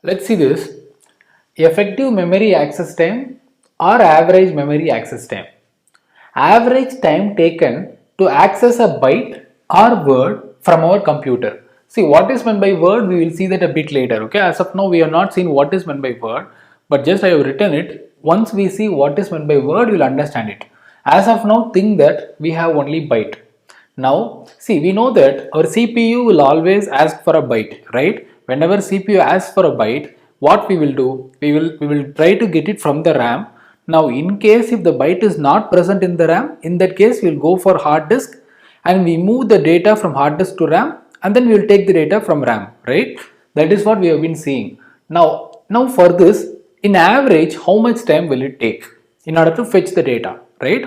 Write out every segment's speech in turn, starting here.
Let's see this. Effective memory access time or average memory access time. Average time taken to access a byte or word from our computer. See, what is meant by word, we will see that a bit later. Okay, as of now we are not seeing what is meant by word, but just I have written it. Once we see what is meant by word, you will understand it. As of now, think that we have only byte. Now, see, we know that our CPU will always ask for a byte, right? Whenever CPU asks for a byte, what we will do? We will try to get it from the RAM. Now, in case if the byte is not present in the RAM, in that case we will go for hard disk and we move the data from hard disk to RAM, and then we will take the data from RAM, right? That is what we have been seeing. Now for this, in average, how much time will it take in order to fetch the data, right?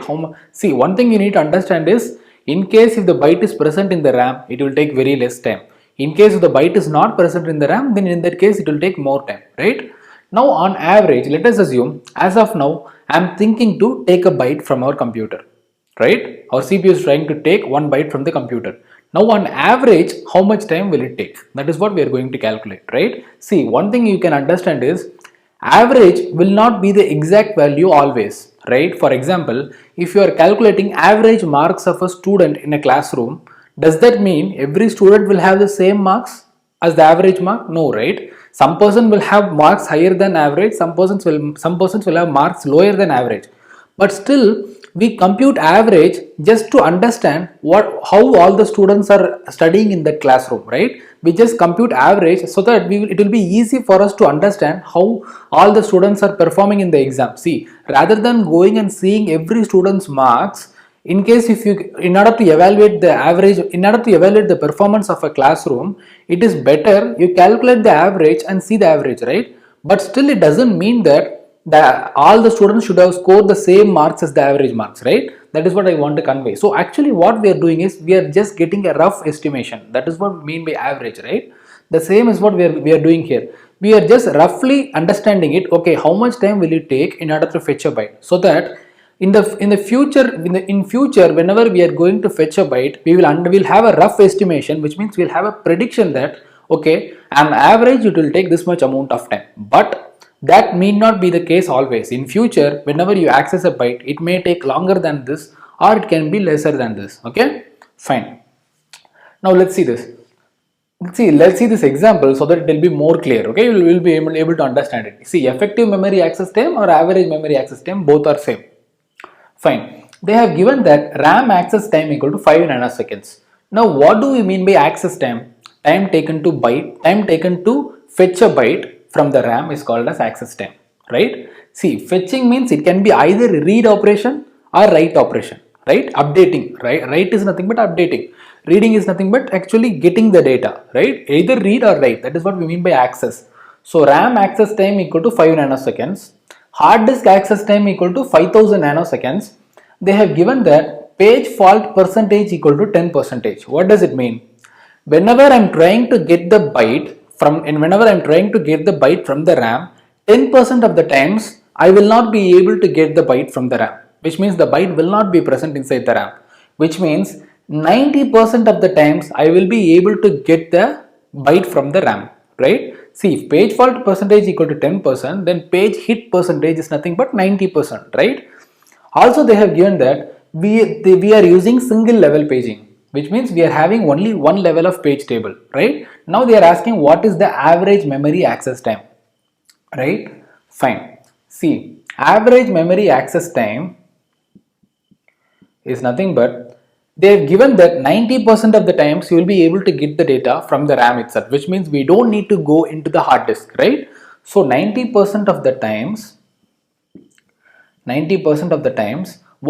See, one thing you need to understand is, in case if the byte is present in the RAM, it will take very less time. In case if the byte is not present in the RAM, then in that case it will take more time, right? Now on average, let us assume as of now I am thinking to take a byte from our computer, right? Our CPU is trying to take one byte from the computer. Now on average, how much time will it take? That is what we are going to calculate, right? See, one thing you can understand is average will not be the exact value always, right? For example, if you are calculating average marks of a student in a classroom, does that mean every student will have the same marks as the average mark? No, right? Some person will have marks higher than average, some persons will have marks lower than average. But still, we compute average just to understand how all the students are studying in the classroom, right? We just compute average so that it will be easy for us to understand how all the students are performing in the exam. See, rather than going and seeing every student's marks, in case if you, in order to evaluate the average, in order to evaluate the performance of a classroom, it is better you calculate the average and see the average, right? But still, it doesn't mean that all the students should have scored the same marks as the average marks, right? That is what I want to convey. So actually what we are doing is we are just getting a rough estimation. That is what we mean by average, right? The same is what we are doing here. We are just roughly understanding it. Okay, how much time will it take in order to fetch a byte, so that in the future whenever we are going to fetch a byte, we'll have a rough estimation, which means we'll have a prediction that okay, on average it will take this much amount of time. But that need not be the case always. In future, whenever you access a byte, it may take longer than this or it can be lesser than this. Okay, fine. Now let's see this. Let's see this example so that it will be more clear. Okay, you will be able to understand it. See, effective memory access time or average memory access time, both are same. Fine. They have given that RAM access time equal to 5 nanoseconds. Now what do we mean by access time? Time taken to fetch a byte from the RAM is called as access time, right? See, fetching means it can be either read operation or write operation, right? Updating, right? Write is nothing but updating. Reading is nothing but actually getting the data, right? Either read or write. That is what we mean by access. So RAM access time equal to 5 nanoseconds. Hard disk access time equal to 5000 nanoseconds. They have given that page fault percentage equal to 10%. What does it mean? Whenever I am trying to get the byte from the RAM, 10% of the times I will not be able to get the byte from the RAM, which means the byte will not be present inside the RAM, which means 90% of the times I will be able to get the byte from the RAM, right? See, if page fault percentage equal to 10%, then page hit percentage is nothing but 90%, right? Also, they have given that we are using single level paging, which means we are having only one level of page table, right? Now they are asking what is the average memory access time, right? Fine. See, average memory access time is nothing but they have given that 90% of the times you will be able to get the data from the RAM itself, which means we don't need to go into the hard disk, right? So 90% of the times,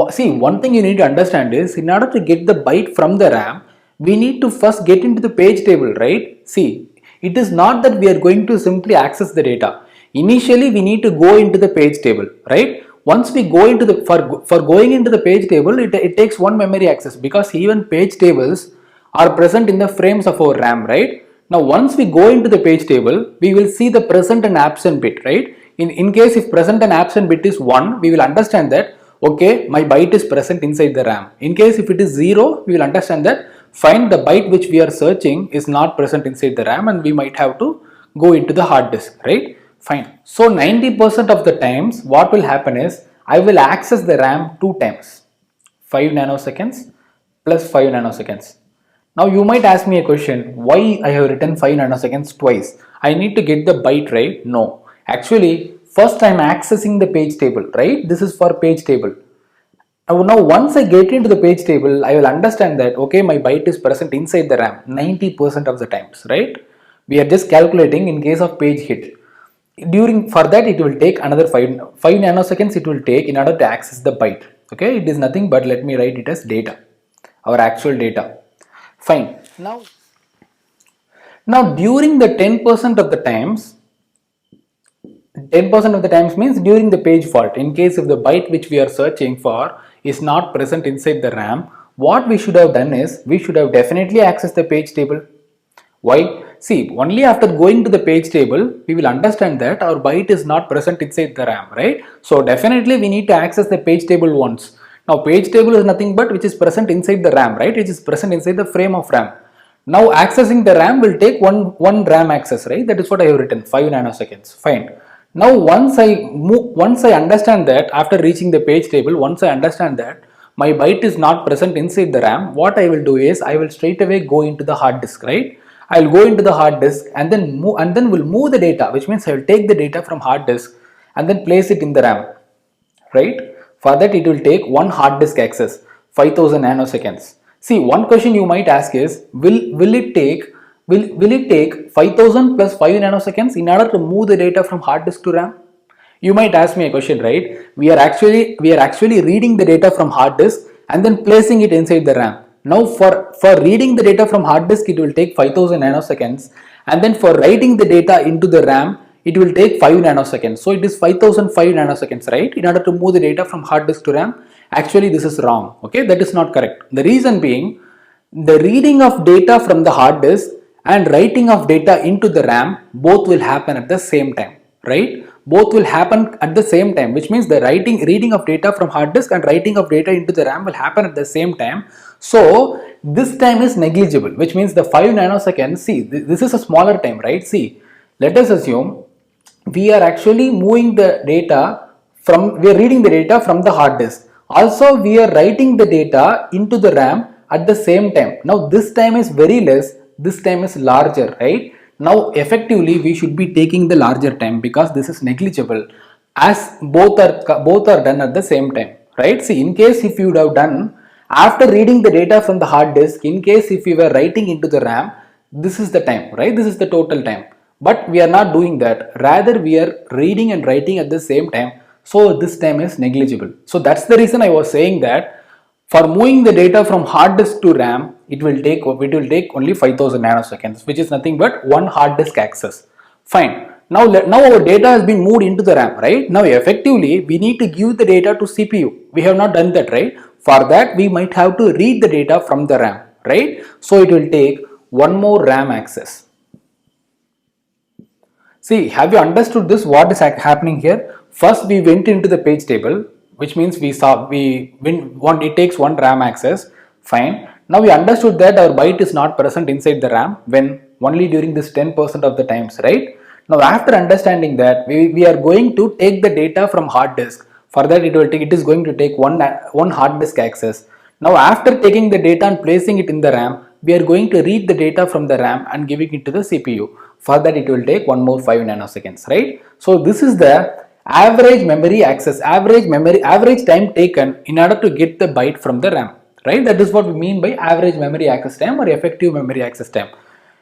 see, one thing you need to understand is, in order to get the byte from the RAM, we need to first get into the page table, right? See, it is not that we are going to simply access the data. Initially, we need to go into the page table, right? Once we go into the, for going into the page table, it takes one memory access, because even page tables are present in the frames of our RAM, right? Now, once we go into the page table, we will see the present and absent bit, right? In case if present and absent bit is 1, we will understand that okay, my byte is present inside the RAM. In case if it is 0, we will understand that fine, the byte which we are searching is not present inside the RAM and we might have to go into the hard disk, right? Fine. So 90% of the times what will happen is I will access the RAM 2 times, 5 nanoseconds plus 5 nanoseconds. Now you might ask me a question, why I have written 5 nanoseconds twice? I need to get the byte, right? No. Actually, first I am accessing the page table, right? This is for page table. Now once I get into the page table, I will understand that okay, my byte is present inside the RAM 90% of the times, right? We are just calculating in case of page hit. During for that it will take another 5 nanoseconds it will take in order to access the byte. Okay, it is nothing but let me write it as data, our actual data. Fine. Now during the 10% of the times, 10% of the times means during the page fault, in case if the byte which we are searching for is not present inside the RAM, what we should have done is we should have definitely accessed the page table. Why? See, only after going to the page table, we will understand that our byte is not present inside the RAM, right? So definitely we need to access the page table once. Now page table is nothing but which is present inside the RAM, right? Which is present inside the frame of RAM. Now accessing the RAM will take one RAM access, right? That is what I have written, 5 nanoseconds. Fine. Now once I understand that after reaching the page table, once I understand that my byte is not present inside the RAM, what I will do is I will straight away go into the hard disk, right? I will go into the hard disk and then will move the data, which means I will take the data from hard disk and then place it in the RAM, right? For that it will take one hard disk access, 5000 nanoseconds. See, one question you might ask is, will it take 5000 plus 5 nanoseconds in order to move the data from hard disk to RAM? You might ask me a question, right? We are actually reading the data from hard disk and then placing it inside the RAM. Now for reading the data from hard disk it will take 5000 nanoseconds, and then for writing the data into the RAM it will take 5 nanoseconds. So it is 5005 nanoseconds, right? In order to move the data from hard disk to RAM. Actually this is wrong, okay? That is not correct. The reason being, the reading of data from the hard disk and writing of data into the RAM both will happen at the same time, right? Both will happen at the same time, which means the reading of data from hard disk and writing of data into the RAM will happen at the same time. So this time is negligible, which means the 5 nanoseconds, see, this is a smaller time, right? See, let us assume we are actually moving the data we are reading the data from the hard disk. Also, we are writing the data into the RAM at the same time. Now this time is very less, this time is larger, right? Now effectively we should be taking the larger time because this is negligible, as both are done at the same time, right? See, in case if you would have done after reading the data from the hard disk, in case if you were writing into the RAM, this is the time, right? This is the total time. But we are not doing that. Rather we are reading and writing at the same time. So this time is negligible. So that's the reason I was saying that for moving the data from hard disk to RAM, it will take only 5000 nanoseconds, which is nothing but one hard disk access. Fine. Now our data has been moved into the RAM, right? Now effectively we need to give the data to CPU. We have not done that, right? For that we might have to read the data from the RAM, right? So it will take one more RAM access. See, have you understood this? What is happening here? First we went into the page table, which means it takes one RAM access. Fine. Now we understood that our byte is not present inside the RAM when only during this 10% of the times, right? Now after understanding that, we are going to take the data from hard disk. For that it is going to take one hard disk access. Now after taking the data and placing it in the RAM, we are going to read the data from the RAM and giving it to the CPU. For that it will take one more 5 nanoseconds, right? So this is the average memory access, average time taken in order to get the byte from the RAM, right? That is what we mean by average memory access time or effective memory access time.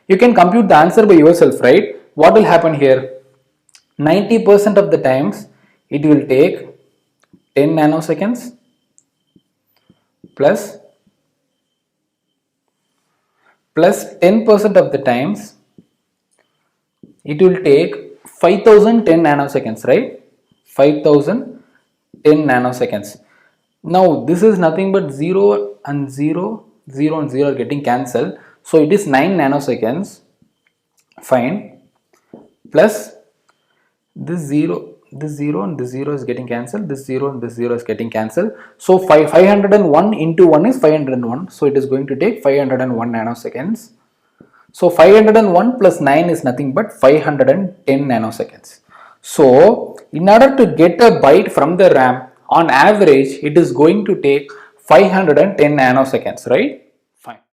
You can compute the answer by yourself, right? What will happen here? 90% of the times it will take 10 nanoseconds plus 10% of the times it will take 5010 nanoseconds, right? 5010 nanoseconds. Now this is nothing but 0 and 0, 0 and 0 are getting cancelled. So it is 9 nanoseconds. Fine. Plus this 0 and this 0 is getting cancelled. This 0 and this 0 is getting cancelled. So 501 into 1 is 501. So it is going to take 501 nanoseconds. So 501 plus 9 is nothing but 510 nanoseconds. So in order to get a byte from the RAM, on average it is going to take 510 nanoseconds, right? Fine.